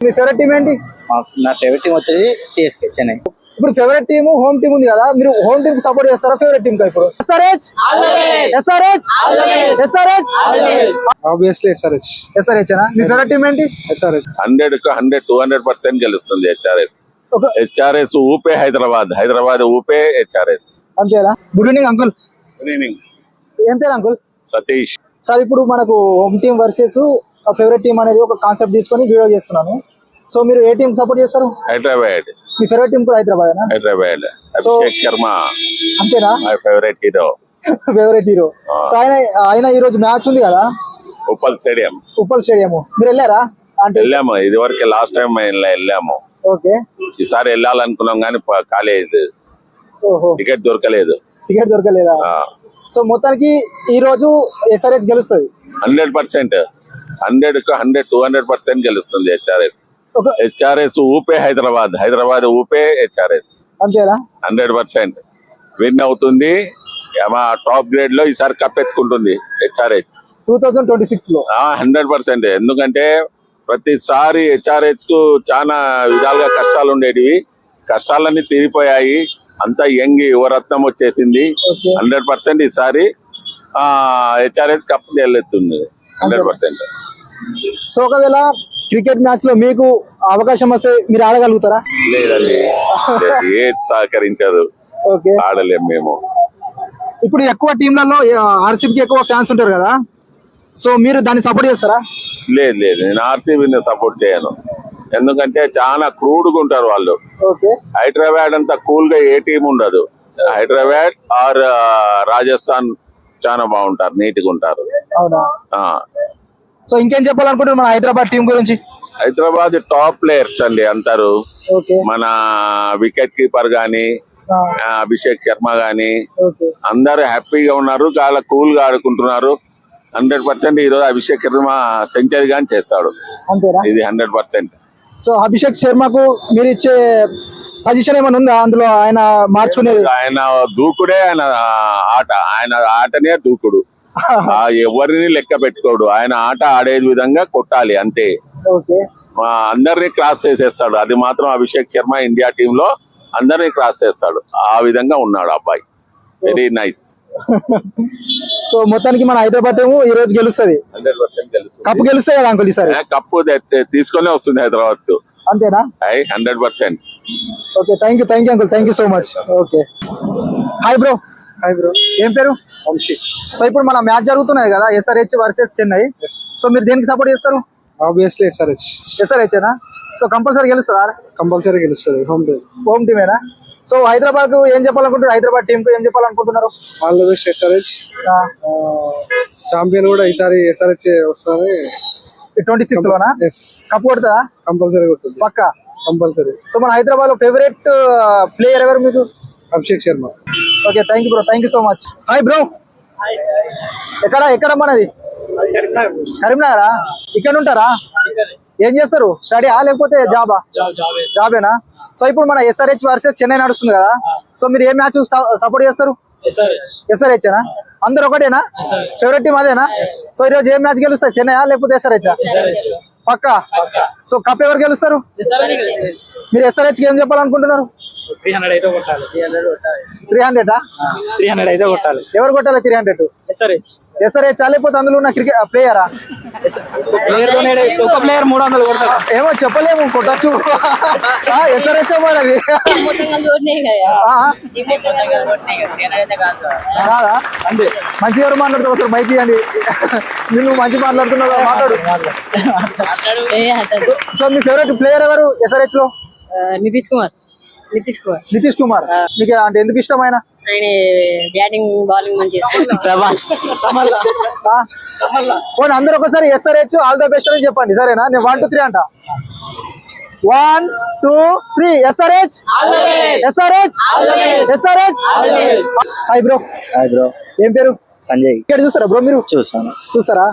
మీ favourite team ఏంటి? నా favourite team వచ్చేది సిఎస్కే చెన్నై. ఇప్పుడు ఫేవరెట్ టీమ్ హోమ్ టీమ్ ఉంది కదా, మీరు హోమ్ టీమ్ సపోర్ట్ చేస్తారా ఫేవరెట్ టీమ్ కా? ఇప్పుడు ఆబ్వియస్లీ ఎస్ఆర్హెచ్ ఎస్ఆర్హెచ్ మీ ఫేవరెట్ టీమ్ ఏంటి? ఎస్ఆర్హెచ్ 100% గెలుస్తుంది హెచ్ఆర్ఎస్. హెచ్ఆర్ఎస్ ఊపే హైదరాబాద్ ఊపే హెచ్ఆర్ఎస్. అంతేనా? Good evening uncle. Good evening. ఏం పేరు అంకుల్? సతీష్. సార్ ఇప్పుడు మనకు home team versus favourite team అనేది ఒక కాన్సెప్ట్ తీసుకొని వీడియో చేస్తున్నాను. సో మీరు ఏ టీం సపోర్ట్ చేస్తారు? హైదరాబాద్. మీ ఫేవరెట్ టీం కూడా హైదరాబాద్? అభిషేక్ శర్మ అంతేనా? My favourite hero. Favourite hero. So ఆయన ఈ రోజు మ్యాచ్ ఉంది కదా ఉప్పల్ స్టేడియం. మీరు వెళ్ళారా? అంటే వెళ్ళాము, ఇది వరకు లాస్ట్ టైం వెళ్ళాము. ఓకే. ఈసారి వెళ్ళాలనుకున్నాం కానీ కాలేదు, టికెట్ దొరకలేదా? సో మొత్తానికి ఈ రోజు ఎస్ఆర్హెచ్ గెలుస్తుంది 100%. 200% గెలుస్తుంది హెచ్ఆర్ఎస్. హెచ్ఆర్ఎస్ ఊపే హైదరాబాద్ ఊపే హెచ్ఆర్ఎస్. అంతేనా? 100% విన్ అవుతుంది. టాప్ గ్రేడ్ లో ఈసారి కప్ ఎత్తుకుంటుంది హెచ్ఆర్ఎస్ 2026 లో. 100%. ఎందుకంటే ప్రతిసారి హెచ్ఆర్హెచ్ కు చాలా విధాలుగా కష్టాలు ఉండేటివి, కష్టాలన్నీ తీరిపోయాయి. అంతా యంగ్ యువరత్నం వచ్చేసింది. 100% ఈసారి హెచ్ఆర్హెచ్ కప్ గెలుస్తుంది 100%. సో ఒకవేళ క్రికెట్ మ్యాచ్ లో మీకు అవకాశం వస్తే మీరు ఆడగలుగుతారా? లేదండి, ఏది సహకరించదు, ఆడలేం మేము. ఇప్పుడు ఎక్కువ టీంలలో ఆర్సీబీకి ఎక్కువ ఫ్యాన్స్ ఉంటారు కదా, సో మీరు దాన్ని సపోర్ట్ చేస్తారా? లేదు, నేను ఆర్సీబీని సపోర్ట్ చేయను. ఎందుకంటే చాలా క్రూడ్గా ఉంటారు వాళ్ళు. హైదరాబాద్ అంతా కూల్ గా ఏ టీం ఉండదు. హైదరాబాద్ ఆర్ రాజస్థాన్ చాలా బాగుంటారు, నీట్ గా ఉంటారు. అవునా? సో ఇంకేం చెప్పాలనుకుంటున్నారు మన హైదరాబాద్ టీం గురించి? హైదరాబాద్ టాప్ ప్లేయర్స్ అండి అందరు. మన వికెట్ కీపర్ గాని అభిషేక్ శర్మ గాని అందరు హ్యాపీగా ఉన్నారు, చాలా కూల్ గా ఆడుకుంటున్నారు. 100% ఈ రోజు అభిషేక్ శర్మ సెంచరీ గాని చేస్తాడు. అంతేనా? ఇది 100%. సో అభిషేక్ శర్మకు మీరు ఇచ్చే సజెషన్ ఏమైనా ఉందా అందులో? ఆయన మార్చుకునేది ఆయన దూకుడే, ఆయన ఆటనే దూకుడు. ఎవరిని లెక్క పెట్టుకోడు, ఆయన ఆట ఆడే విధంగా కొట్టాలి అంతే. అందరినీ క్రాస్ చేసేస్తాడు. అది మాత్రం అభిషేక్ శర్మ ఇండియా టీమ్ లో అందరినీ క్రాస్ చేస్తాడు. ఆ విధంగా ఉన్నాడు అబ్బాయి. Very nice. సో మొత్తానికి మన హైదరాబాద్ టీం ఈ రోజు గెలుస్తుంది 100% గెలుస్తుంది. కప్పు గెలుస్తాయి కదా అంకుల్ ఈసారి? కప్పు తీసుకునే వస్తుంది హైదరాబాద్ కు. అంతేనా? 100%. Okay, thank you uncle, thank you so much. Okay, hi bro. ఏం పేరు? వంశీ. సో ఇప్పుడు మన మ్యాచ్ జరుగుతున్నది కదా, ఎస్ఆర్హెచ్ వర్సెస్ చెన్నై. సో మీరు దేనికి సపోర్ట్ చేస్తారు? Obviously SRH. సో కంపల్సరీ గెలుస్తుందా? కంపల్సరీ గెలుస్తుంది. హోమ్ టీమేనా? సో హైదరాబాద్ కు ఏం చెప్పాలనుకుంటున్నారు? హైదరాబాద్ టీం కు ఏం చెప్పాలనుకుంటున్నారు? All the best SRH. Champion కూడా ఈసారి ఎస్ఆర్హెచ్ వస్తుంది 26 లోనా? కప్ కొడుతుందా? కంపల్సరీ కొడుతుంది, పక్కా కంపల్సరీ. సో మన హైదరాబాద్ లో ఫేవరెట్ ప్లేయర్ ఎవరు మీకు? Abhishek Sharma. Okay, thank you bro, thank you so much. Hi bro. ఎక్కడ మనది? కరీంనగరా? ఇక్కడ ఉంటారా? ఏం చేస్తారు? స్టడీయా లేకపోతే జాబేనా? సో ఇప్పుడు మన ఎస్ఆర్హెచ్ వర్సెస్ చెన్నై నడుస్తుంది కదా, సో మీరు ఏ మ్యాచ్ సపోర్ట్ చేస్తారు? ఎస్ఆర్హెచ్ ఏనా? అందరు ఒకటేనా? ఫేవరెట్ టీం అదేనా? సో ఈ రోజు ఏ మ్యాచ్ గెలుస్తాయి, చెన్నై లేకపోతే ఎస్ఆర్హెచ్? పక్కా. సో కప్ ఎవరు గెలుస్తారు? మీరు ఎస్ఆర్హెచ్ కి ఏం చెప్పాలనుకుంటున్నారు? 300 అయితే కొట్టాలి. 300 అయితే కొట్టాలి. ఎవరు కొట్టాలి 300? ఎస్ఆర్హెచ్ లేకపోతే అందులో ఉన్న క్రికెట్ ప్లేయరా? ఒక ప్లేయర్ 300 కొడతారు. ఏమో చెప్పలేము, కొట్టచ్చు. ఎస్ఆర్హెచ్ మనది కాదా? అంతే. మంచిగా ఎవరు మాట్లాడుతావు? ఒకసారి మైక్ ఇవ్వండి. నువ్వు మంచి మాట్లాడుతున్నావు, మాట్లాడు. సో మీ ఫేవరెట్ ప్లేయర్ ఎవరు ఎస్ఆర్హెచ్ లో? నితీష్ కుమార్. మీకు అంటే ఎందుకు ఇష్టం ఆయన? బ్యాటింగ్ బౌలింగ్ మంచి ప్రభాస్. అందరూ ఒకసారి ఎస్ఆర్హెచ్ ఆల్ ద బెస్ట్ అని చెప్పండి, సరేనా? నేను 1 2 3 అంట. 1 2 3 ఎస్ఆర్హెచ్. Hi bro. ఏం పేరు? సంజయ్. ఇక్కడ చూస్తారా బ్రో మీరు? చూస్తారా?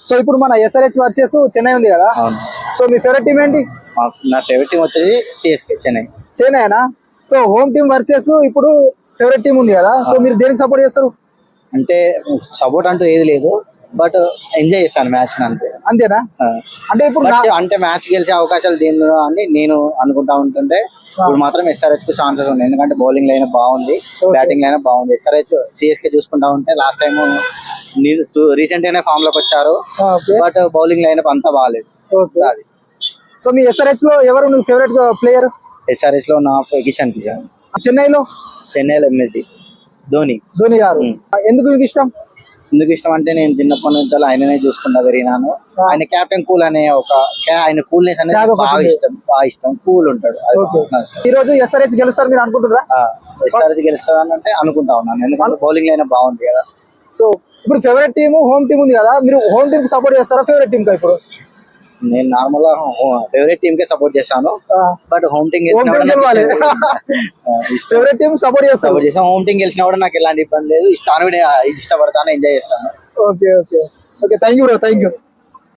సో ఇప్పుడు మన ఎస్ఆర్హెచ్ వర్సెస్ చెన్నై ఉంది కదా, సో మీ ఫేవరెట్ టీం ఏంటి? నా ఫేవరెట్ టీం వచ్చేది సిఎస్కే చెన్నైనా? సో హోమ్ టీం వర్సెస్ ఇప్పుడు ఫేవరెట్ టీం ఉంది కదా, సో మీరు దేనికి సపోర్ట్ చేస్తారు? అంటే సపోర్ట్ అంటూ ఏది లేదు, బట్ ఎంజాయ్ చేస్తాను మ్యాచ్ అంతే. అంతేనా? అంటే ఇప్పుడు అంటే మ్యాచ్ గెలిచే అవకాశాలు దీనిలో అని నేను అనుకుంటా ఉంటుంటే ఇప్పుడు మాత్రం SRH కు ఛాన్సెస్ ఉన్నాయి. ఎందుకంటే బౌలింగ్ లైన్ బాగుంది, బ్యాటింగ్ లైన్ బాగుంది. SRH CSK చూసుకుంటా ఉంటే లాస్ట్ టైం రీసెంట్ గానే ఫామ్ లోకి వచ్చారు, బట్ బౌలింగ్ లైన్ అంతా బాగాలేదు. అది సో మీ SRH లో ఎవరు నువ్వు ఫేవరెట్ ప్లేయర్? SRH లో నా కిషన్. చెన్నైలో MSD ధోని గారు. ఎందుకు మీకు ఇష్టం? ఎందుకు ఇష్టం అంటే నేను చిన్నప్పటి నుంచి ఆయననే చూసుకుంటా పెరిగినాను. ఆయన కెప్టెన్ కూల్ అనే ఆయన కూల్నెస్ అనేది బాగా ఇష్టం. కూల్ ఉంటాడు. ఈ రోజు SRH గెలుస్తారు మీరు అనుకుంటున్నారా? SRH గెలుస్తారని అంటే అనుకుంటా ఉన్నాను, ఎందుకంటే బౌలింగ్ లైన్ బాగుంది కదా. సో ఇప్పుడు ఫేవరెట్ టీమ్ హోమ్ టీమ్ ఉంది కదా, మీరు హోమ్ టీమ్ సపోర్ట్ చేస్తారా ఫేవరెట్ టీమ్ కా? ఇప్పుడు నేను నార్మల్ గా ఫేవరెట్ టీమ్ కే సపోర్ట్ చేశాను, but home team favourite team support చేస్తాను. హోమ్ టీమ్ గెలిచినా కూడా నాకు ఎలాంటి ఇబ్బంది లేదు. ఇష్టాన్ని ఇష్టపడతాను, ఎంజాయ్ చేస్తాను. Okay okay okay, thank you bro, thank you.